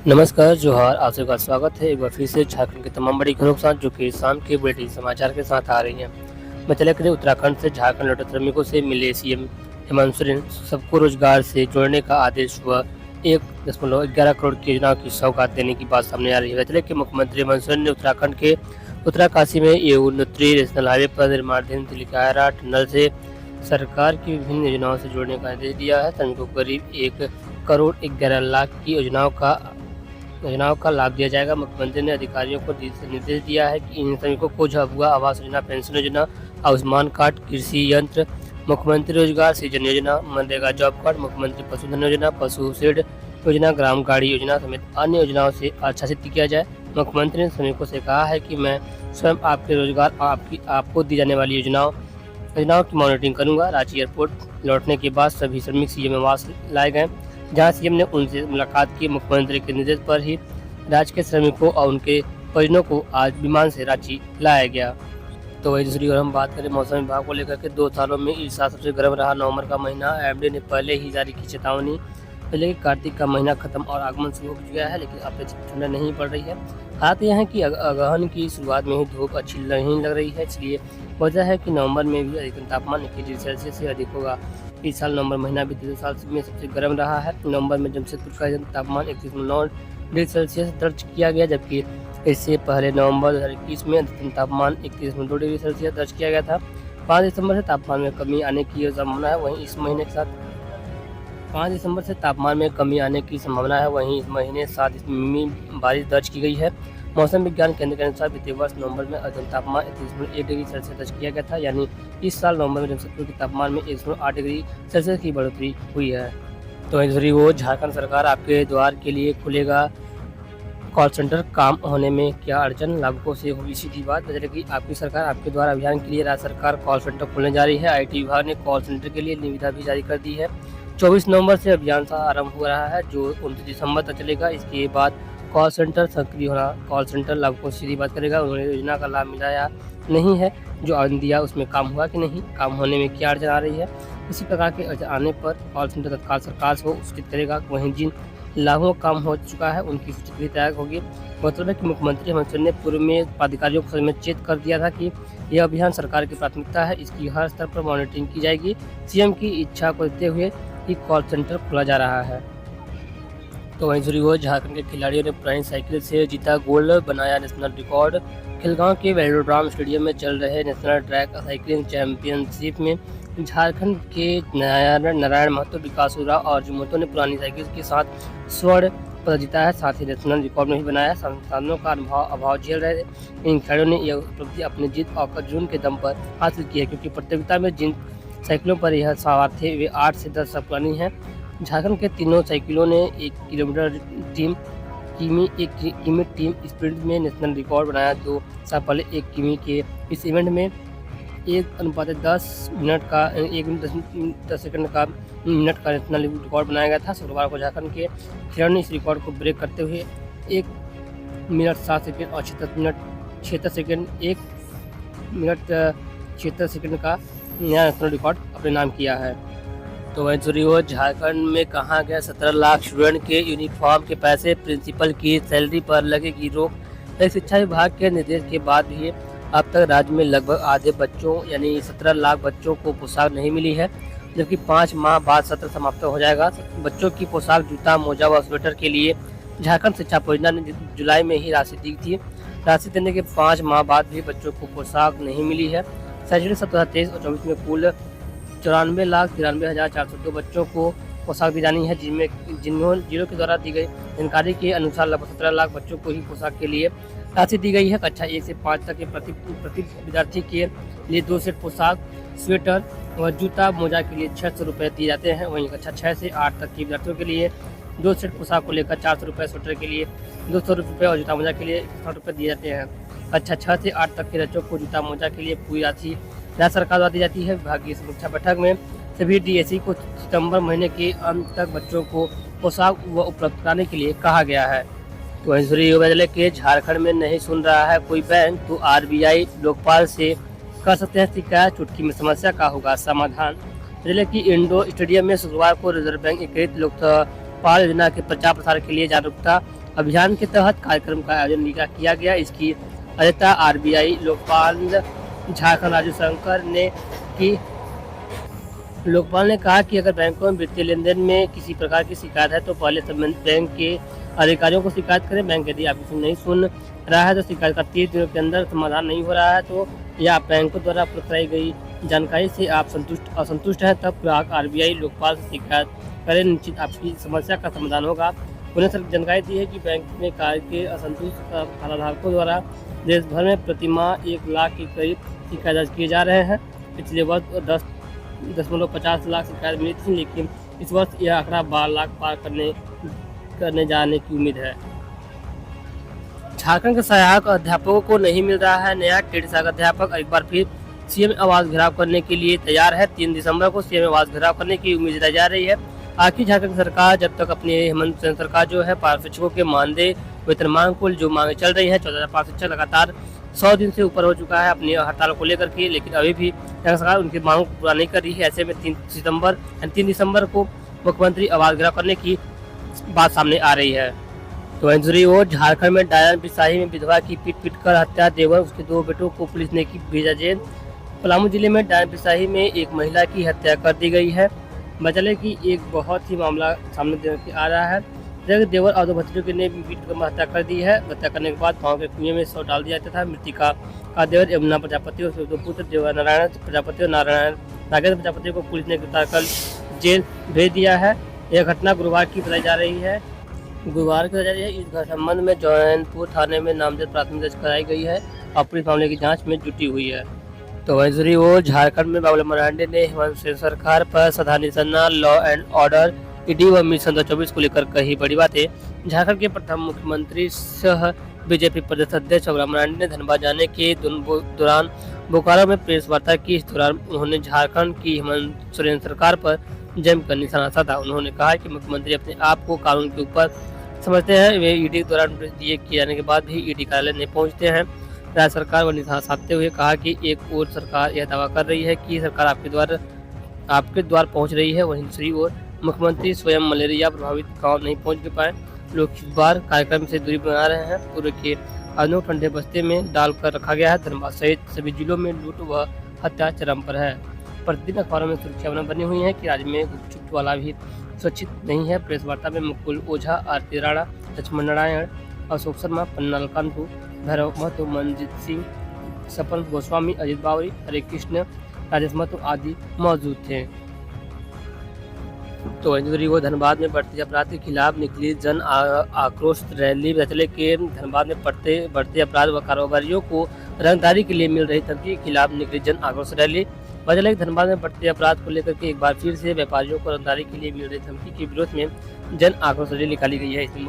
नमस्कार, जोहार, आप सभी का स्वागत है एक बार फिर से झारखंड की तमाम बड़ी खबरों के साथ जो कि शाम के बुलेटिन समाचार के साथ आ रही हैं। मैं चले करें उत्तराखंड से झारखंड लौटे श्रमिकों से मिले सीएम हेमंत सोरेन। सबको रोजगार से जोड़ने का आदेश हुआ। 1.11 करोड़ की योजनाओं की सौगात देने की बात सामने आ रही है। चले कि मुख्यमंत्री हेमंत सोरेन ने उत्तराखंड के उत्तराकाशी में यमुनोत्री नेशनल हाईवे पर निर्माणाधीन तिलिकारा टनल से सरकार की विभिन्न योजनाओं से जोड़ने का आदेश दिया है। श्रमिकों को करीब 1 करोड़ 11 लाख की योजनाओं का लाभ दिया जाएगा। मुख्यमंत्री ने अधिकारियों को निर्देश दिया है कि इन श्रमिकों को झाबुआ आवास योजना, पेंशन योजना, आयुष्मान कार्ड, कृषि यंत्र, मुख्यमंत्री रोजगार सृजन योजना, मनरेगा जॉब कार्ड, मुख्यमंत्री पशुधन योजना, पशु शेड योजना, ग्राम गाड़ी योजना समेत अन्य योजनाओं से आच्छादित किया जाए। मुख्यमंत्री ने श्रमिकों से कहा है कि मैं स्वयं आपके रोजगार और आपको दी जाने वाली योजनाओं की मॉनिटरिंग करूंगा। रांची एयरपोर्ट लौटने के बाद सभी श्रमिक सीएम आवास लाए गए, जहां सीएम ने उनसे मुलाकात की। मुख्यमंत्री के निर्देश पर ही राज्य के श्रमिकों और उनके परिजनों को आज विमान से रांची लाया गया। तो वही दूसरी ओर हम बात करें मौसम विभाग को लेकर के 2 सालों में इस साल सबसे गर्म रहा नवंबर का महीना। एमडी ने पहले ही जारी की चेतावनी। पहले कार्तिक का महीना खत्म और आगमन शुरू हो गया है, लेकिन अपेक्षित ठंड नहीं पड़ रही है। हालात यह है कि अगहन की शुरुआत में ही धूप अच्छी नहीं लग रही है, इसलिए वजह है कि नवंबर में भी अधिकतम तापमान 21 डिग्री सेल्सियस से अधिक होगा। इस साल नवंबर महीना भी 3 साल में सबसे गर्म रहा है। नवंबर में जमशेदपुर का तापमान 31.9 डिग्री सेल्सियस दर्ज किया गया, जबकि इससे पहले नवंबर 2021 में अधिकतम तापमान 31.2 डिग्री सेल्सियस दर्ज किया गया था। 5 दिसंबर से तापमान में कमी आने की संभावना है। वहीं इस महीने 7 में बारिश दर्ज की गई है। मौसम विज्ञान केंद्र के अनुसार बीते वर्ष नवंबर में अधिकतम तापमान 31.1 डिग्री सेल्सियस दर्ज किया गया था, यानी इस साल नवंबर में जमशेदपुर के तापमान में 1.8 डिग्री सेल्सियस की बढ़ोतरी हुई है। तो दूसरी ओर झारखंड सरकार आपके द्वार के लिए खुलेगा कॉल सेंटर, काम होने में क्या अड़चन, लाभुकों से होगी सीधी बात। कि आपकी सरकार आपके द्वारा अभियान के लिए राज्य सरकार कॉल सेंटर खोलने जा रही है। आईटी विभाग ने कॉल सेंटर के लिए निविदा भी जारी कर दी है। 24 नवंबर से अभियान आरंभ हो रहा है, जो 29 दिसंबर तक चलेगा। इसके बाद कॉल सेंटर सक्रिय होना। कॉल सेंटर लाभुकों से सीधी बात करेगा, उन्होंने योजना का लाभ मिला या नहीं है, जो आवेदन दिया उसमें काम हुआ कि नहीं, काम होने में क्या अड़चन आ रही है। इसी प्रकार के अड़चन आने पर कॉल सेंटर तत्काल सरकार को सूचित करेगा। वहीं जिन लाभों का काम हो चुका है उनकी सूची भी तैयार होगी। मतलब है कि मुख्यमंत्री हेमंत सोरेन ने पूर्व में अधिकारियों को सचेत कर दिया था कि यह अभियान सरकार की प्राथमिकता है, इसकी हर स्तर पर मॉनिटरिंग की जाएगी। सीएम की इच्छा को देखते हुए ही कॉल सेंटर खोला जा रहा है। तो वहीं दूसरी ओर झारखंड के खिलाड़ियों ने पुरानी साइकिल से जीता गोल्ड, बनाया नेशनल रिकॉर्ड। खिलगांव के वेलोड्राम स्टेडियम में चल रहे नेशनल ट्रैक साइकिलिंग चैंपियनशिप में झारखंड के नारायण महतो, विकास उरांव और जुमोतो ने पुरानी साइकिल के साथ स्वर्ण पदक जीता है। साथ ही नेशनल रिकॉर्ड में भी बनाया। संसाधनों का अभाव झेल रहे थे इन खिलाड़ियों ने यह उपलब्धि अपनी जीत और जुनून के दम पर हासिल की है, क्योंकि प्रतियोगिता में जिन साइकिलों पर यह सवार थे वे 8 से 10 साल पुरानी हैं। झारखंड के तीनों साइकिलों ने 1 किलोमीटर टीम स्प्रिंट में नेशनल रिकॉर्ड बनाया। 2 साल पहले 1 किमी के इस इवेंट में 1:10 मिनट का 1 मिनट 10 सेकंड का नेशनल रिकॉर्ड बनाया गया था। शुक्रवार को झारखंड के खिलाड़ियों ने इस रिकॉर्ड को ब्रेक करते हुए 1 मिनट 7 सेकंड और 1 मिनट 76 सेकंड का नया नेशनल रिकॉर्ड अपने नाम किया है। तो वहीं दूसरी ओर झारखंड में कहा गया 17 लाख स्टूडेंट के यूनिफॉर्म के पैसे, प्रिंसिपल की सैलरी पर लगेगी रोक। शिक्षा विभाग के निर्देश के बाद भी अब तक राज्य में लगभग आधे बच्चों यानी 17 लाख बच्चों को पोशाक नहीं मिली है, जबकि 5 माह बाद सत्र समाप्त हो जाएगा। बच्चों की पोशाक, जूता, मोजा व स्वेटर के लिए झारखंड शिक्षा परियोजना ने जुलाई में ही राशि दी थी। राशि देने के 5 माह बाद भी बच्चों को पोशाक नहीं मिली है। शैक्षणिक सत्र 2023 और 24 में कुल 94,93,402 बच्चों को पोशाक दी जानी है, जिलों के द्वारा दी गई जानकारी के अनुसार लगभग 17 लाख बच्चों को ही पोशाक के लिए राशि दी गई है। कक्षा 1 से 5 तक के प्रति विद्यार्थी के लिए 2 सेट पोशाक, स्वेटर व जूता, मोजा के लिए 600 रुपये दिए जाते हैं। वहीं कक्षा 6 से 8 तक के विद्यार्थियों के लिए 2 सेट पोशाक को लेकर 400 रुपये, स्वेटर के लिए 200 रुपये और जूता मोजा के लिए 160 रुपये दिए जाते हैं। कक्षा 6 से 8 तक के बच्चों को जूता मोजा के लिए पूरी राशि राज्य सरकार द्वारा दी जाती है। विभागीय समीक्षा बैठक में सभी डीएससी को सितंबर महीने के अंत तक बच्चों को पोशाक उपलब्ध कराने के लिए कहा गया है। तो बदले के झारखंड में नहीं सुन रहा है कोई बैंक, तो आरबीआई लोकपाल से कर सकते हैं शिकायत, चुटकी में समस्या का होगा समाधान। जिले की इंडो स्टेडियम में शुक्रवार को रिजर्व बैंक एकीकृत लोकपाल योजना के प्रचार प्रसार के लिए जागरूकता अभियान के तहत कार्यक्रम का आयोजन किया गया। इसकी अध्यक्षता आरबीआई लोकपाल झारखंड राजू शंकर ने की। लोकपाल ने कहा कि अगर बैंकों में वित्तीय लेन देन में किसी प्रकार की शिकायत है तो पहले संबंधित बैंक के अधिकारियों को शिकायत करें। बैंक यदि आपकी नहीं सुन रहा है तो शिकायत का 30 दिनों के अंदर समाधान नहीं हो रहा है तो या बैंकों द्वारा उपलब्ध कराई गई जानकारी से आप असंतुष्ट है तब ग्राहक आरबीआई लोकपाल से शिकायत करें। निश्चित आपकी समस्या का समाधान होगा। उन्हें जानकारी दी है कि बैंक में कार्य के असंतुष्ट खाताधारकों द्वारा देश भर में प्रतिमाह 1 लाख के करीब शिकायत दर्ज किए जा रहे हैं। पिछले वर्ष 10.50 लाख शिकायत मिली थी, लेकिन इस वर्ष यह आंकड़ा 12 लाख पार करने जाने की उम्मीद है। झारखंड के सहायक अध्यापकों को नहीं मिल रहा है नया टेट सहायक अध्यापक। एक बार फिर सीएम आवास घेराव करने के लिए तैयार है। 3 दिसंबर को सीएम आवास घेराव करने की उम्मीद जताई जा रही है। आखिर झारखंड सरकार जब तक अपनी हेमंत सोरेन सरकार जो है पारा शिक्षकों के मानदेय वेतनमान को जो मांगे चल रही है, 14,000 शिक्षक लगातार 100 दिन से ऊपर हो चुका है अपनी हड़ताल को लेकर के, लेकिन अभी भी सरकार उनकी मांगों को पूरा नहीं कर रही है। ऐसे में 3 दिसंबर को मुख्यमंत्री आवास घेराव करने की बात सामने आ रही है। तो दूसरी ओर झारखंड में डायन बिसाही में विधवा की पीट कर हत्या, देवर उसके 2 बेटों को पुलिस ने की भेजा जेल। पलामू जिले में डायन बिसाही में एक महिला की हत्या कर दी गई है। बचले की एक बहुत ही मामला सामने आ रहा है। देवर और 2 भतीजों ने पीट कर हत्या कर दी है। हत्या करने के बाद गाँव के कुएं में शव डाल दिया जाता था। मृतिका का देवर यमुना प्रजापति और 2 पुत्र देवर नारायण प्रजापति और नागेंद्र प्रजापति को पुलिस ने गिरफ्तार कर जेल भेज दिया है। यह घटना गुरुवार की बताई जा रही है। इस संबंध में जौनपुर थाने में नामजद प्राथमिक दर्ज कराई गई है और पुलिस मामले की जांच में जुटी हुई है। तो दूसरी ओर झारखंड में बाबूलाल मरांडी ने हेमंत सोरेन सरकार पर साधा निशाना, लॉ एंड ऑर्डर, ईडी व मिशन 2024 को लेकर कही बड़ी बातें। झारखंड के प्रथम मुख्यमंत्री सह बीजेपी प्रदेश अध्यक्ष बाबूलाल मरांडी ने धनबाद जाने के दौरान बोकारो में प्रेस वार्ता की। इस दौरान उन्होंने झारखंड की हेमंत सोरेन सरकार पर जमकर निशाना साधा। उन्होंने कहा कि मुख्यमंत्री अपने आप को कानून के ऊपर समझते हैं। वे ईडी के दौरान दिए किए जाने के बाद भी ईडी कार्यालय नहीं पहुंचते हैं। राज्य सरकार पर निशाना साधते हुए कहा कि एक ओर सरकार यह दावा कर रही है कि सरकार आपके द्वार पहुंच रही है, वहीं दूसरी ओर मुख्यमंत्री स्वयं मलेरिया प्रभावित गाँव नहीं पहुँच पाए। लोग इस बार कार्यक्रम से दूरी बना रहे हैं। पूर्व के अनूप ठंडे बस्ते में डालकर रखा गया है। धनबाद सहित सभी जिलों में लूट व हत्या चरम पर है। प्रतिदिन अखबारों में सुर्खियां बनी हुई हैं कि राज्य में गुपचुप वाला भी सुरक्षित नहीं है। प्रेस वार्ता में मुकुल ओझा, आरती राणा, लक्ष्मण नारायण, अशोक शर्मा, पन्नाल कांतु, भैरव महतो, मनजीत सिंह, सपन गोस्वामी, अजित बावरी, हरे कृष्ण, राजेश महतो आदि मौजूद थे। तो वो धनबाद में बढ़ते अपराध के खिलाफ निकली जन आक्रोश रैली। बचले के धनबाद में बढ़ते अपराध व कारोबारियों को रंगदारी के लिए मिल रही धमकी के खिलाफ निकली जन आक्रोश रैली। बचले धनबाद में बढ़ते अपराध को लेकर के एक बार फिर से व्यापारियों को रंगदारी के लिए मिल रही धमकी के विरोध में जन आक्रोश रैली निकाली गई है। इसमें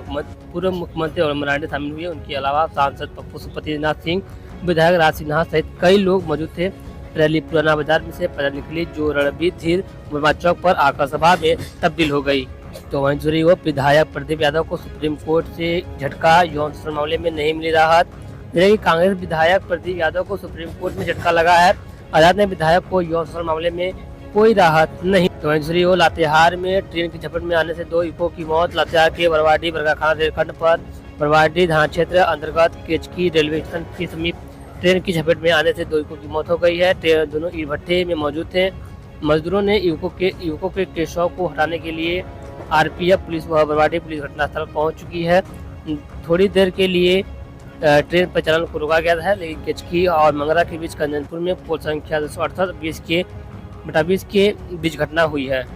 पूर्व मुख्यमंत्री और मरांडी शामिल हुए। उनके अलावा सांसद पशुपतिनाथ सिंह, विधायक राज सिन्हा सहित कई लोग मौजूद थे। रैली पुराना बाजार में से पैदल निकली जो रणबीर धीर वर्मा चौक पर आकर सभा में तब्दील हो गई। तो वहीं जुड़ी हुई विधायक प्रदीप यादव को सुप्रीम कोर्ट से झटका, यौन शोषण मामले में नहीं मिली राहत। कांग्रेस विधायक प्रदीप यादव को सुप्रीम कोर्ट में झटका लगा है। आजाद ने विधायक को यौन शोषण मामले में कोई राहत नहीं। तो दूसरी ओर लातेहार में ट्रेन की झपट में आने से 2 युवकों की मौत। लातेहार के बरवाडी बरगाखाना रेलखंड पर बरवाडी थाना क्षेत्र अंतर्गत केचकी रेलवे स्टेशन के समीप ट्रेन की झपट में आने से 2 युवकों की मौत हो गई है। दोनों ईंट भट्टे में मौजूद थे। मजदूरों ने युवकों के शव को हटाने के लिए आरपीएफ पुलिस व बरवाडी पुलिस घटनास्थल पहुंच चुकी है। थोड़ी देर के लिए ट्रेन परिचालन को रोका गया था, लेकिन केचकी और मंगरा के बीच कंचनपुर में पोल संख्या 268/20 के बीच घटना हुई है।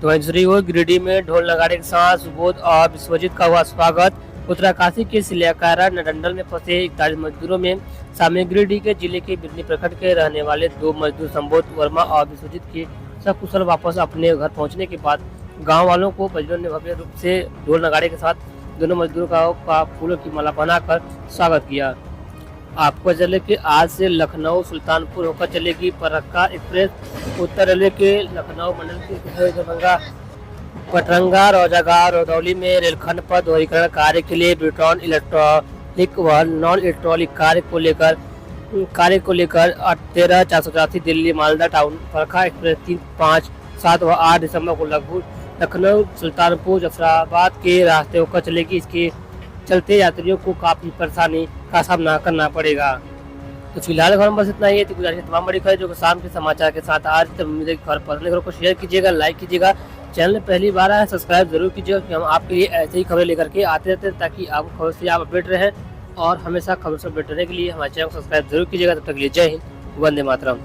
तो दूसरी ओर गिरिडीह में ढोल नगाड़े के साथ सुबोध और विश्वजीत का हुआ स्वागत। उत्तराकाशी के सिलियाकारा नडंडल में फंसे 41 मजदूरों में शामिल गिरिडीह के जिले के बिरनी प्रखंड के रहने वाले 2 मजदूर संबोध वर्मा और विश्वजीत के सकुशल वापस अपने घर पहुंचने के बाद गांव वालों को परिजनों ने भव्य रूप से ढोल नगाड़े के साथ दोनों मजदूरों का फूलों की माला पहनाकर स्वागत किया। आपको चले कि आज से लखनऊ सुल्तानपुर होकर चलेगी फरक्का एक्सप्रेस। उत्तर रेलवे के लखनऊ मंडल के दरभंगा, पटरंगा, रौजागार, रौदौली में रेलखंड पर दोहरीकरण कार्य के लिए ब्रिटॉन इलेक्ट्रॉनिक व नॉन इलेक्ट्रॉनिक कार्य को लेकर 13/484 दिल्ली मालदा टाउन फरक्का एक्सप्रेस 3, 5, 7 व 8 दिसंबर को लखनऊ सुल्तानपुर जफराबाद के रास्ते होकर चलेगी। इसके चलते यात्रियों को काफ़ी परेशानी का सामना करना पड़ेगा। तो फिलहाल खबर में बस इतना ही है। तो गुजारिश है तमाम बड़ी खबर जो कि शाम के समाचार के साथ आज तक उम्मीद है कि खबर पसंद खबर को शेयर कीजिएगा, लाइक कीजिएगा, चैनल में पहली बार आए सब्सक्राइब जरूर कीजिएगा कि हम आपके लिए ऐसे ही खबरें लेकर के आते रहते हैं, ताकि आप खबर से आप अपडेट रहें और हमेशा खबर से अपडेट रहने के लिए हमारे चैनल को सब्सक्राइब जरूर कीजिएगा। तब तक के लिए जय हिंद, वंदे मातरम।